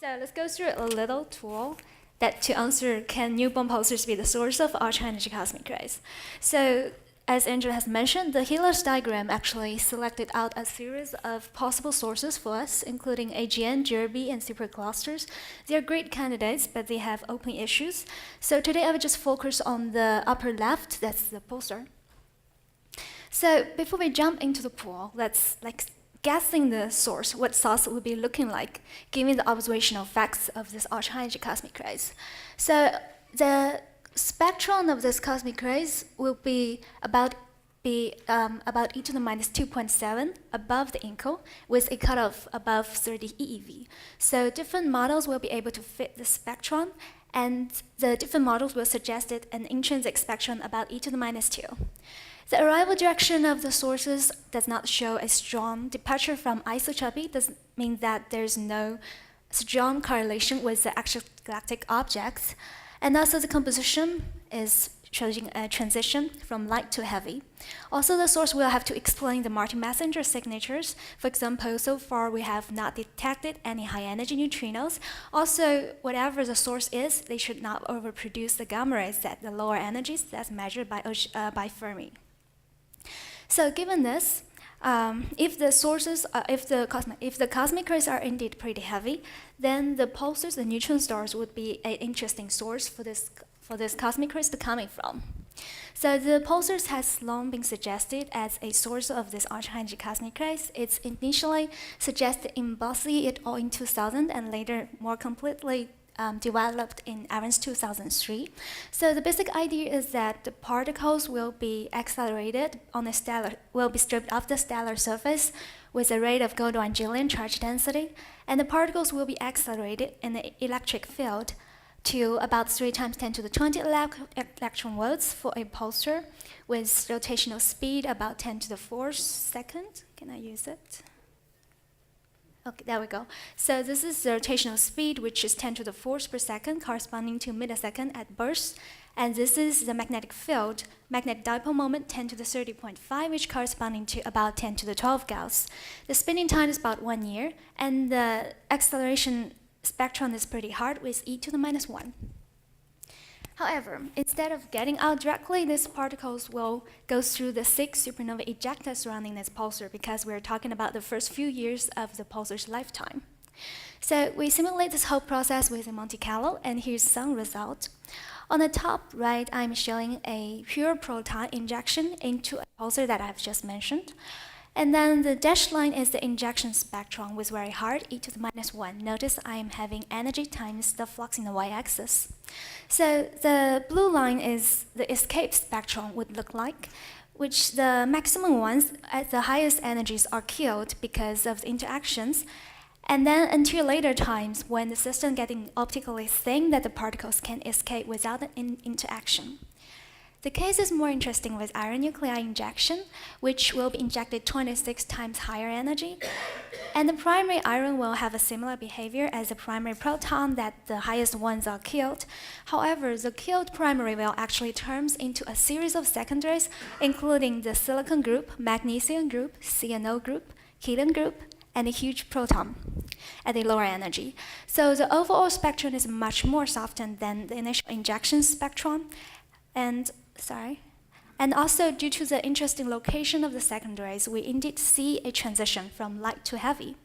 So let's go through a little tool that to answer, can newborn pulsars be the source of ultra-energy cosmic rays? So as Angela has mentioned, the Helios diagram actually selected out a series of possible sources for us, including AGN, GRB, and superclusters. They are great candidates, but they have open issues. So today I will just focus on the upper left, that's the pulsar. So before we jump into the pool, let's guessing the source, what source would be looking like, given the observational facts of this ultra-energy cosmic rays. So the spectrum of this cosmic rays will be about e to the minus 2.7 above the Inco, with a cutoff above 30 EeV. So different models will be able to fit the spectrum, and the different models will suggest an intrinsic spectrum about e to the minus 2. The arrival direction of the sources does not show a strong departure from isotropic. Does mean that there's no strong correlation with the extragalactic objects. And also the composition is showing a transition from light to heavy. Also, the source will have to explain the Martin-Messenger signatures. For example, so far we have not detected any high-energy neutrinos. Also, whatever the source is, they should not overproduce the gamma rays at the lower energies that's measured by Fermi. So given this, if the cosmic rays are indeed pretty heavy, then the pulsars, the neutron stars, would be an interesting source for this cosmic rays to coming from. So the pulsars has long been suggested as a source of this ultra-energy cosmic rays. It's initially suggested in Bossy et al. In 2000, and later more completely developed in Ahrens 2003. So the basic idea is that the particles will be accelerated on the stellar, will be stripped off the stellar surface with a rate of Goldwyn-Gillian charge density, and the particles will be accelerated in the electric field to about 3 times 10 to the 20 electron volts for a pulsar with rotational speed about 10 to the 4th second. Can I use it? Okay, there we go. So this is the rotational speed, which is 10 to the 4th per second, corresponding to millisecond at burst. And this is the magnetic field, magnetic dipole moment, 10 to the 30.5, which corresponding to about 10 to the 12 Gauss. The spinning time is about 1 year, and the acceleration spectrum is pretty hard with e to the minus 1. However, instead of getting out directly, these particles will go through the 6 supernova ejecta surrounding this pulsar, because we're talking about the first few years of the pulsar's lifetime. So we simulate this whole process with a Monte Carlo, and here's some result. On the top right, I'm showing a pure proton injection into a pulsar that I've just mentioned. And then the dashed line is the injection spectrum with very hard e to the minus 1. Notice I am having energy times the flux in the y-axis. So the blue line is the escape spectrum would look like, which the maximum ones at the highest energies are killed because of the interactions. And then until later times when the system getting optically thin that the particles can escape without an interaction. The case is more interesting with iron nuclei injection, which will be injected 26 times higher energy. And the primary iron will have a similar behavior as the primary proton, that the highest ones are killed. However, the killed primary will actually turns into a series of secondaries, including the silicon group, magnesium group, CNO group, helium group, and a huge proton at a lower energy. So the overall spectrum is much more softened than the initial injection spectrum. And also, due to the interesting location of the secondaries, we indeed see a transition from light to heavy.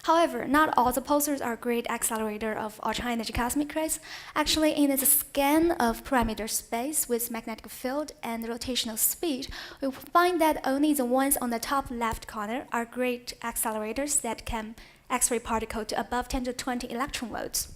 However, not all the pulsars are great accelerator of ultra-energy cosmic rays. Actually, in the scan of parameter space with magnetic field and rotational speed, we find that only the ones on the top left corner are great accelerators that can X-ray particle to above 10 to 20 electron volts.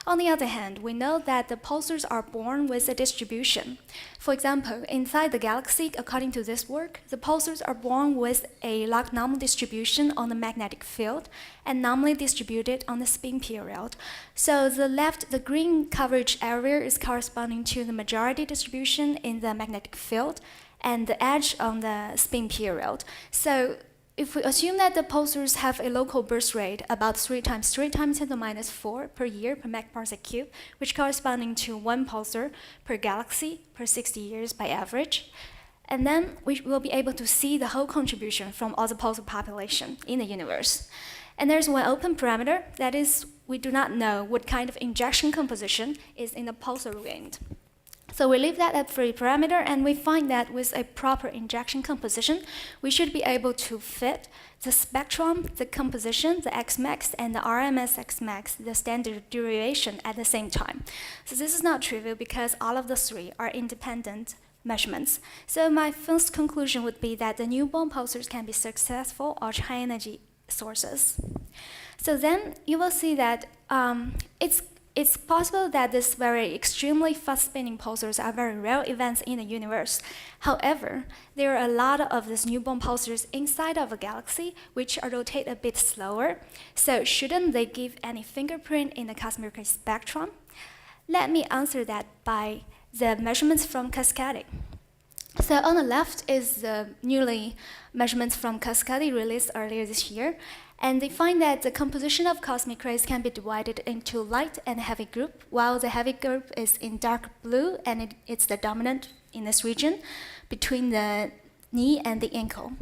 On the other hand, we know that the pulsars are born with a distribution. For example, inside the galaxy, according to this work, the pulsars are born with a log normal distribution on the magnetic field and normally distributed on the spin period. So the green coverage area is corresponding to the majority distribution in the magnetic field and the edge on the spin period. So if we assume that the pulsars have a local burst rate about 3 times 10 to the minus 4 per year per megaparsec cube, which corresponding to 1 pulsar per galaxy per 60 years by average, And then we will be able to see the whole contribution from all the pulsar population in the universe. And there's one open parameter, that is, we do not know what kind of injection composition is in the pulsar wind. So we leave that at free parameter, and we find that with a proper injection composition, we should be able to fit the spectrum, the composition, the Xmax, and the RMS Xmax, the standard derivation, at the same time. So this is not trivial because all of the three are independent measurements. So my first conclusion would be that the newborn pulsars can be successful ultra-high energy sources. So then you will see that it's possible that these very extremely fast-spinning pulsars are very rare events in the universe. However, there are a lot of these newborn pulsars inside of a galaxy which are rotate a bit slower. So shouldn't they give any fingerprint in the cosmic ray spectrum? Let me answer that by the measurements from Cascade. So on the left is the newly measurements from Cascade released earlier this year. And they find that the composition of cosmic rays can be divided into light and heavy group, while the heavy group is in dark blue, and it's the dominant in this region between the knee and the ankle.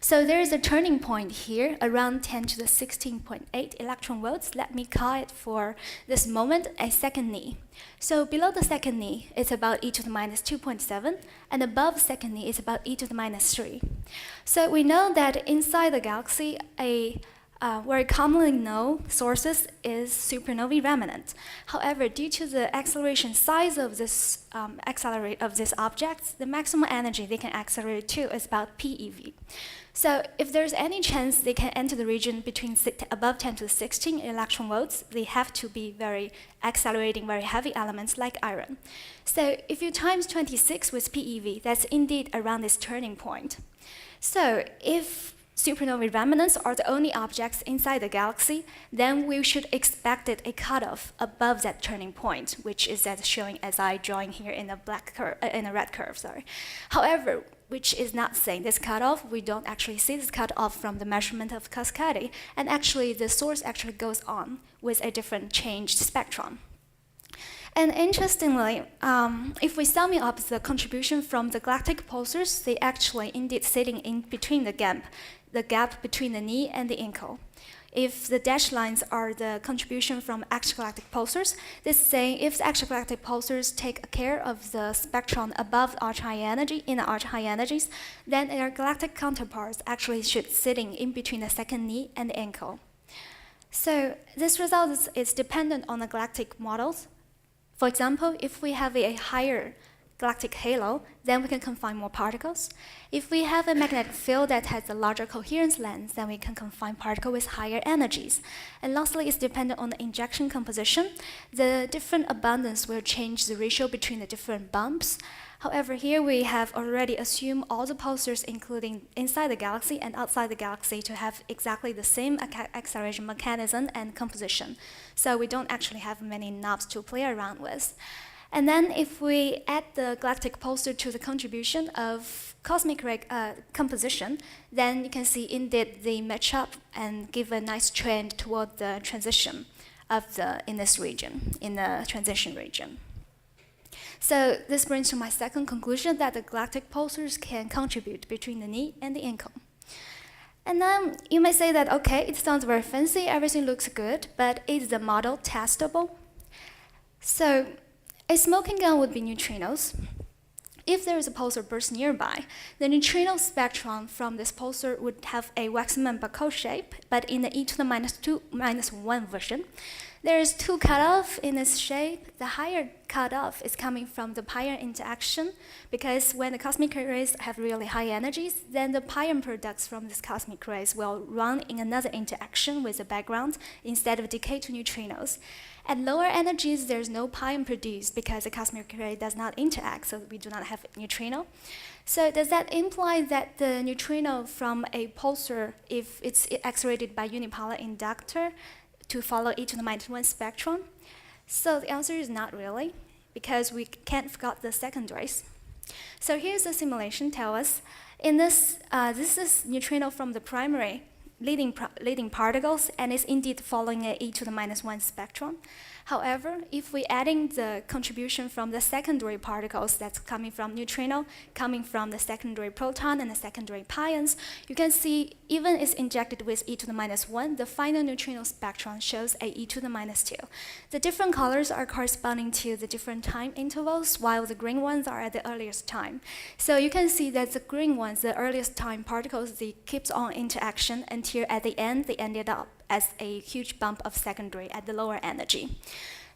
So there is a turning point here around 10 to the 16.8 electron volts. Let me call it for this moment a second knee. So below the second knee, it's about e to the minus 2.7, and above second knee is about e to the minus 3. So we know that inside the galaxy, a very commonly known sources is supernovae remnant. However, due to the acceleration size of this objects, the maximum energy they can accelerate to is about PeV. So if there's any chance they can enter the region between above 10 to 16 electron volts, they have to be very accelerating, very heavy elements like iron. So if you times 26 with PeV, that's indeed around this turning point. So if supernovae remnants are the only objects inside the galaxy, then we should expect a cutoff above that turning point, which is as showing as I drawing here in a red curve. Sorry. However, which is not saying this cutoff, we don't actually see this cutoff from the measurement of Cascade, and actually the source actually goes on with a different changed spectrum. And interestingly, if we sum up the contribution from the galactic pulsars, they actually indeed sitting in between the gap between the knee and the ankle. If the dashed lines are the contribution from extragalactic pulsars, this is saying if the extragalactic pulsars take care of the spectrum above ultra-high energy in the ultra-high energies, then their galactic counterparts actually should sitting in between the second knee and the ankle. So this result is dependent on the galactic models. For example, if we have a higher galactic halo, then we can confine more particles. If we have a magnetic field that has a larger coherence length, then we can confine particles with higher energies. And lastly, it's dependent on the injection composition. The different abundance will change the ratio between the different bumps. However, here we have already assumed all the pulsars, including inside the galaxy and outside the galaxy, to have exactly the same acceleration mechanism and composition. So we don't actually have many knobs to play around with. And then if we add the galactic pulsar to the contribution of cosmic ray composition, then you can see indeed they match up and give a nice trend toward the transition of in this region, in the transition region. So this brings to my second conclusion that the galactic pulsars can contribute between the knee and the ankle. And then you may say that, okay, it sounds very fancy, everything looks good, but is the model testable? So a smoking gun would be neutrinos. If there is a pulsar burst nearby, the neutrino spectrum from this pulsar would have a Waxman-Barkov shape, but in the e to the minus 1 version. There is two cutoff in this shape. The higher cutoff is coming from the pion interaction, because when the cosmic rays have really high energies, then the pion products from these cosmic rays will run in another interaction with the background instead of decay to neutrinos. At lower energies, there's no pion produced because the cosmic ray does not interact, so we do not have neutrino. So does that imply that the neutrino from a pulsar, if it's accelerated by unipolar inductor, to follow e to the minus 1 spectrum? So the answer is not really, because we can't forget the secondaries. So here's the simulation tell us. In this, this is neutrino from the primary leading particles, and is indeed following a e to the -1 spectrum. However, if we're adding the contribution from the secondary particles that's coming from neutrino, coming from the secondary proton and the secondary pions, you can see even it's injected with e to the -1, the final neutrino spectrum shows a e to the -2. The different colors are corresponding to the different time intervals, while the green ones are at the earliest time. So you can see that the green ones, the earliest time particles, they keeps on interaction until at the end, they ended up as a huge bump of secondary at the lower energy.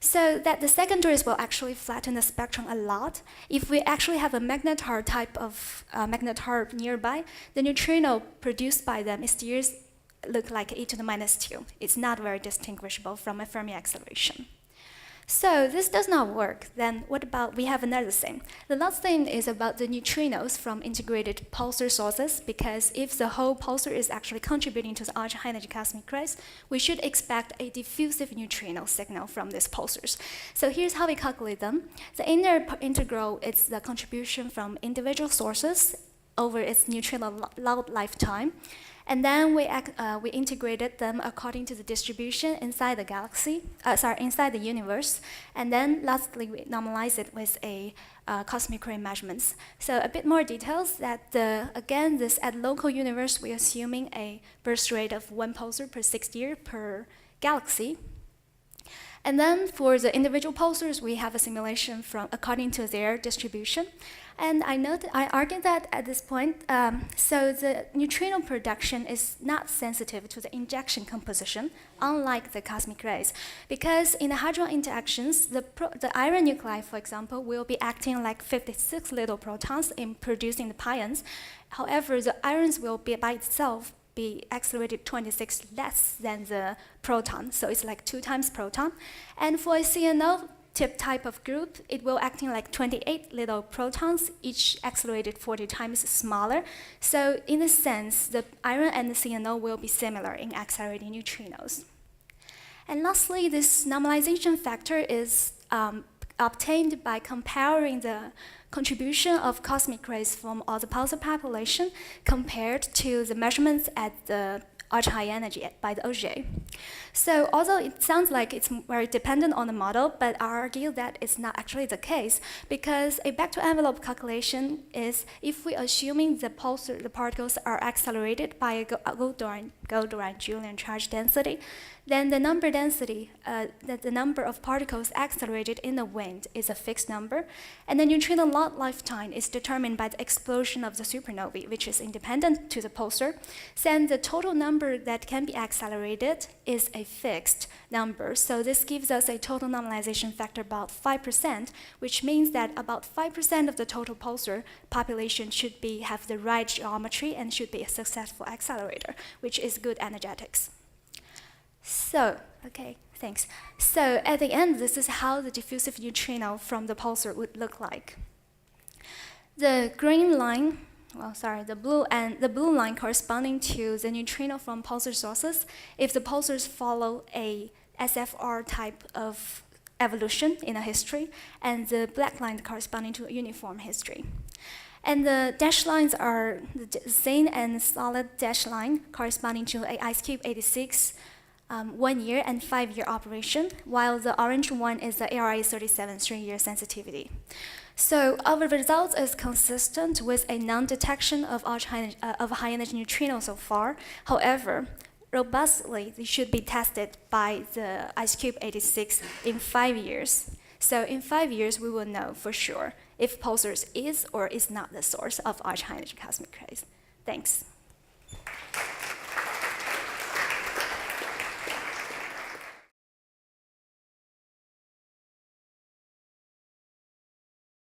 So that the secondaries will actually flatten the spectrum a lot. If we actually have a magnetar type of magnetar nearby, the neutrino produced by them is still look like e to the -2. It's not very distinguishable from a Fermi acceleration. So this does not work. Then what about, we have another thing. The last thing is about the neutrinos from integrated pulsar sources, because if the whole pulsar is actually contributing to the ultra high energy cosmic rays, we should expect a diffusive neutrino signal from these pulsars. So here's how we calculate them. The inner integral is the contribution from individual sources over its neutrino lifetime. And then we integrated them according to the distribution inside the galaxy, inside the universe. And then lastly, we normalize it with a cosmic ray measurements. So a bit more details that, again, this at local universe, we're assuming a burst rate of 1 pulsar per 6 years per galaxy. And then for the individual pulsars, we have a simulation from according to their distribution. And I argue that at this point, so the neutrino production is not sensitive to the injection composition, unlike the cosmic rays, because in the hadron interactions, the iron nuclei, for example, will be acting like 56 little protons in producing the pions. However, the irons will be by itself be accelerated 26 less than the proton, so it's like 2 times proton. And for a CNO type of group, it will acting like 28 little protons, each accelerated 40 times smaller. So in a sense, the iron and the CNO will be similar in accelerating neutrinos. And lastly, this normalization factor is obtained by comparing the contribution of cosmic rays from all the pulsar population compared to the measurements at the ultra high energy by the Auger. So although it sounds like it's very dependent on the model, but I argue that it's not actually the case, because a back to envelope calculation is if we assuming the particles are accelerated by a Goldorine-Julian charge density, then the number density, the number of particles accelerated in the wind is a fixed number, and the neutrino lifetime is determined by the explosion of the supernovae, which is independent to the pulsar. Then the total number that can be accelerated is a fixed number. So this gives us a total normalization factor about 5%, which means that about 5% of the total pulsar population should have the right geometry and should be a successful accelerator, which is good energetics. So, okay, thanks. So at the end, this is how the diffusive neutrino from the pulsar would look like. The green line, the blue line corresponding to the neutrino from pulsar sources if the pulsars follow a SFR type of evolution in a history, and the black line corresponding to a uniform history. And the dashed lines are the thin and solid dashed line corresponding to a IceCube 86 1 year and 5 year operation, while the orange one is the ARA 37 3-year sensitivity. So our results is consistent with a non-detection of high energy neutrinos so far. However, robustly, they should be tested by the IceCube 86 in 5 years. So in 5 years, we will know for sure if pulsars is or is not the source of ultra high energy cosmic rays. Thanks.